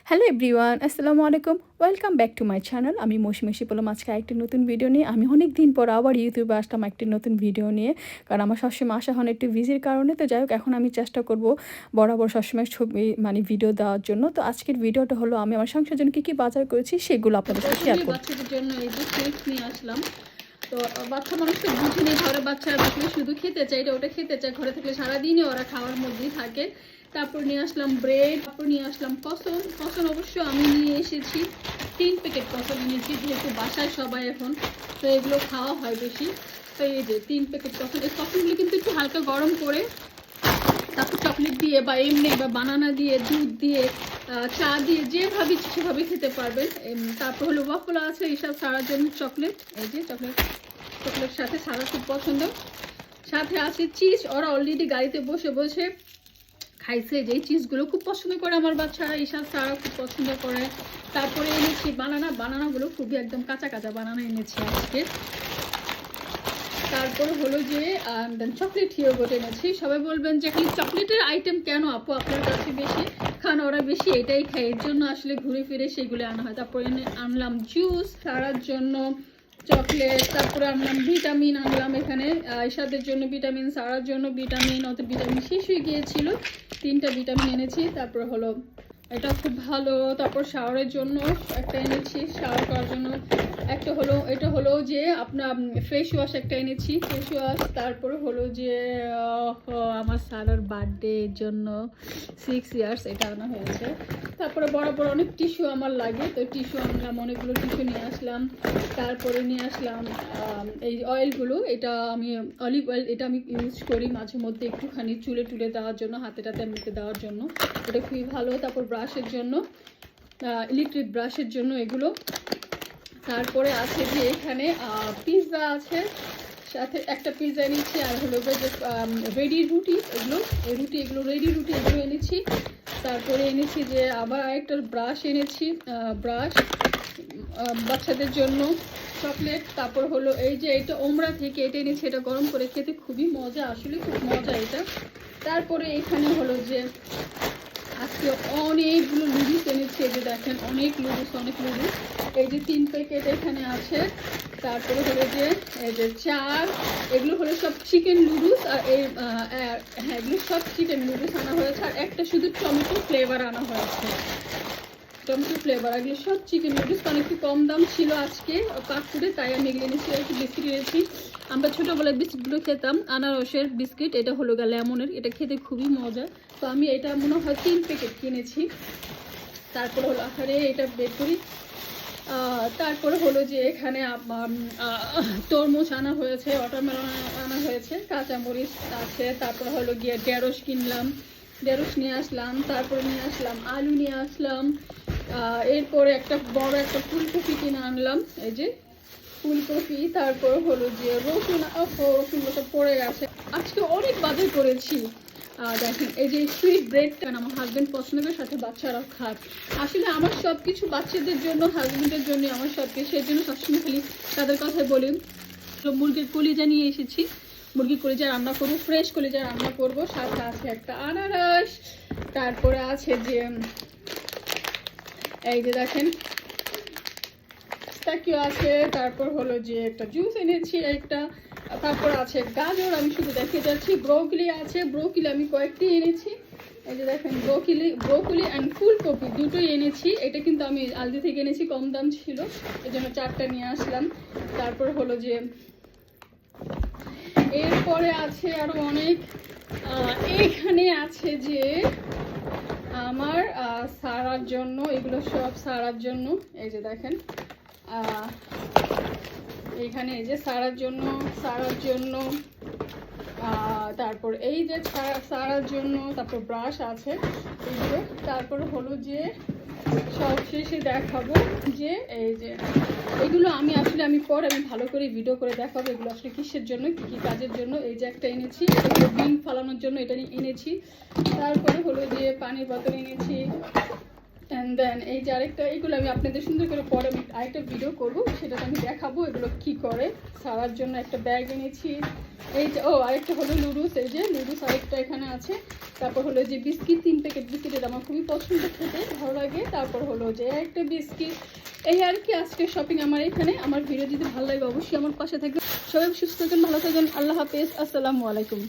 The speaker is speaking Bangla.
হ্যালো এভরিওয়ান, আসসালামু আলাইকুম। Welcome back to my channel. আমি মৌসুমী শিপলম। আজকে একটি নতুন ভিডিও নিয়ে আমি অনেক দিন পর আবার ইউটিউবে আসলাম একটি নতুন ভিডিও নিয়ে, কারণ আমার সবসময় আসা হয় একটু বিজির কারণে। তো যাই হোক, এখন আমি চেষ্টা করব বরাবর সবসময় ছবি ভিডিও দেওয়ার জন্য। তো আজকের ভিডিওটা হলো আমি আমার সংসারের জন্য কী কী বাজার করেছি সেগুলো আপনাদের সাথে শেয়ার করব। বাচ্চাদের জন্য এই যে কেক নিয়ে আসলাম। তো বাচ্চা মানুষ তো বুঝিনি, ঘরে বাচ্চারা থাকলে শুধু খেতে চায়, এটা ওটা খেতে চায়, ঘরে থাকলে সারাদিনই ওরা খাওয়ার মধ্যেই থাকে। তারপর নিয়ে আসলাম ব্রেড, তারপর নিয়ে আসলাম কসন। কসন অবশ্য আমি নিয়ে এসেছি 3 প্যাকেট কসন এনেছি, যেহেতু বাসায় সবাই এখন, তো এগুলো খাওয়া হয় বেশি। তো এই যে 3 প্যাকেট কসন। এই কসনগুলো কিন্তু একটু হালকা গরম করে তারপর চকলেট দিয়ে বা এমনি বা বানানা দিয়ে, দুধ দিয়ে, চা দিয়ে, যেভাবে ইচ্ছে সেভাবে খেতে পারবেন। তারপর হলো ওয়াফল আছে, এইসব সারার জন্য চকলেট। এই যে চকলেট সাথে সারা খুব পছন্দ। সাথে আছে চিজ, ওরা অলরেডি গাড়িতে বসে বসে খাইছে। যেই চিজগুলো খুব পছন্দ করে আমার বাচ্চারা, এইসব সারা খুব পছন্দ করে। তারপরে এনেছি বানানাগুলো খুবই একদম কাঁচা কাঁচা বানানা এনেছি আজকে। তারপর হলো যে চকলেট ইয়োগurt এনেছি। সবাই বলবেন যে খালি চকলেটের আইটেম কেন আপু আপনার কাছে বেশি খান, ওরা বেশি এটাই খায়, এর জন্য আসলে ঘুরে ফিরে সেগুলো আনা হয়। তারপরে আনলাম জুস সারার জন্য, চকলেট, তারপরে আনলাম ভিটামিন, আনলাম এখানে ঈশাদের জন্য ভিটামিন, সারার জন্য ভিটামিন। অত ভিটামিন শেষ হয়ে গিয়েছিল, 3টা ভিটামিন এনেছি। তারপর হলো এটা খুব ভালো। তারপর শাওয়ারের জন্য একটা এনেছি, শাওয়ার করার জন্য একটা হলো, এটা হলো যে আপনার ফেস ওয়াশ একটা এনেছি, ফেস ওয়াশ। তারপর হলো যে আমার সারার বার্থডের জন্য 6 ইয়ার্স, এটা আনা হয়েছে। তারপরে বরাবর অনেক টিস্যু আমার লাগে, তো টিস্যু আনলাম, অনেকগুলো টিস্যু নিয়ে আসলাম। তারপরে নিয়ে আসলাম এই অয়েলগুলো, এটা আমি অলিভ অয়েল, এটা আমি ইউজ করি মাঝে মধ্যে একটুখানি চুলে টুলে দেওয়ার জন্য, হাতে টাতে এমনিতে দেওয়ার জন্য, এটা খুবই ভালো। তারপর ব্রাশের জন্য, ইলেকট্রিক ব্রাশের জন্য এগুলো। তারপরে আছে যে এখানে পিৎজা আছে, সাথে একটা পিৎজা এনেছি। আর হলো যে রেডি রুটি, এগুলো রেডি রুটি এগুলো এনেছি। তারপরে এনেছি যে আবার একটা ব্রাশ এনেছি, ব্রাশ বাচ্চাদের জন্য, চকলেট। তারপর হলো এই যে এটা ওমরা থেকে এটা এনেছি, এটা গরম করে খেতে খুবই মজা, আসলে খুব মজা এটা। তারপরে এখানে হলো যে আজকে অনেকগুলো নুডলস এনেছি, এই যে দেখেন অনেক নুডলস। এই যে 3 প্যাকেট এখানে আছে। তারপরে হলো যে এই যে 4, এগুলো হলো সব চিকেন নুডলস। আর এই হ্যাঁ, এগুলো সব চিকেন নুডলস আনা হয়েছে। আর একটা শুধু টমেটো ফ্লেভার আনা হয়েছে, টমেটো ফ্লেভার। এগুলো সব চিকেন নুডলস, কারণ একটু কম দাম ছিল আজকে পাকপুরে, তাই আমি এগুলো এনেছি। একটু বিস্কিট এনেছি, আমরা ছোটোবেলায় বিস্কিটগুলো খেতাম, আনারসের বিস্কিট, এটা হলো গা লেমনের, এটা খেতে খুবই মজা। তো আমি এটা মনে হয় 3 প্যাকেট কিনেছি। তারপরে হলো আখারে এটা বের করি। তারপরে হলো যে এখানে তরমুজ আনা হয়েছে, ওয়াটারমেলন আনা হয়েছে, কাঁচামরিচ আছে। তারপরে হলো গিয়ে ঢেঁড়স কিনলাম, ঢেঁড়স নিয়ে আসলাম। তারপরে নিয়ে আসলাম আলু নিয়ে আসলাম। এরপরে একটা বড় একটা ফুলকপি কিনে আনলাম, এই যে ফুলকপি। তারপর হলো যে রসুনগুলো সব পড়ে গেছে। আজকে অনেক বাজার করেছি। দেখেন এই যে সুইট ব্রেড, আমার হাজব্যান্ড পছন্দ করে, সাথে বাচ্চারাও খায়। আসলে আমার সব কিছু বাচ্চাদের জন্য, হাজব্যান্ডের জন্য, আমার সব কিছু, সেই জন্য সবসময় খালি তাদের কথাই বলি। তো মুরগির কলিজা নিয়ে এসেছি, মুরগির কলিজা রান্না করবো, ফ্রেশ কলিজা রান্না করবো। সাথে আছে একটা আনারস। তারপরে আছে যে এই যে দেখেন কেউ আছে। তারপর হলো যে একটা জুস এনেছি একটা। তারপর আছে গাজর, আমি শুধু দেখে যাচ্ছি। ব্রোকলি আছে, ব্রোকলি আমি কয়েকটি এনেছি। এই যে দেখেন ব্রোকলি অ্যান্ড ফুলকপি দুটোই এনেছি। এটা কিন্তু আমি আলদি থেকে এনেছি, কম দাম ছিল, এই জন্য 4টা নিয়ে আসলাম। তারপর হলো যে এরপরে আছে আরো অনেক, এইখানে আছে যে আমার সারার জন্য, এগুলো সব সারার জন্য। এই যে দেখেন এখানে এই যে সারার জন্য, তারপর এই যে সারার জন্য, তারপর ব্রাশ আছে এগুলো। তারপর হলো যে সব শেষে দেখাবো যে এই যে এগুলো আমি পরে আমি ভালো করে ভিডিও করে দেখাবো এগুলো আসলে কিসের জন্য, কি কাজের জন্য। এই যে একটা এনেছি, এটা বিন ফালানোর জন্য, এটা এনেছি। তারপরে হলো যে পানির বোতল এনেছি, দেন এই যে আরেকটা, এইগুলো আমি আপনাদের সুন্দর করে পরে আমি আরেকটা ভিডিও করবো, সেটা আমি দেখাবো এগুলো কি করে। সারার জন্য একটা ব্যাগ এনেছি। এই যে আরেকটা হলো নুডলস, এই যে নুডলস আরেকটা এখানে আছে। তারপর হলো যে বিস্কিট, 3 প্যাকেট বিস্কিট, এটা আমার খুবই পছন্দ, খেতে ভালো লাগে। তারপর হলো যে একটা বিস্কিট। এই আর কি আজকে শপিং আমার এখানে। আমার ভিডিও যদি ভালো লাগে অবশ্যই আমার পাশে থাকবে। সবাই সুস্থ থাকেন, ভালো থাকেন, আল্লাহ হাফেজ, আসসালামু আলাইকুম।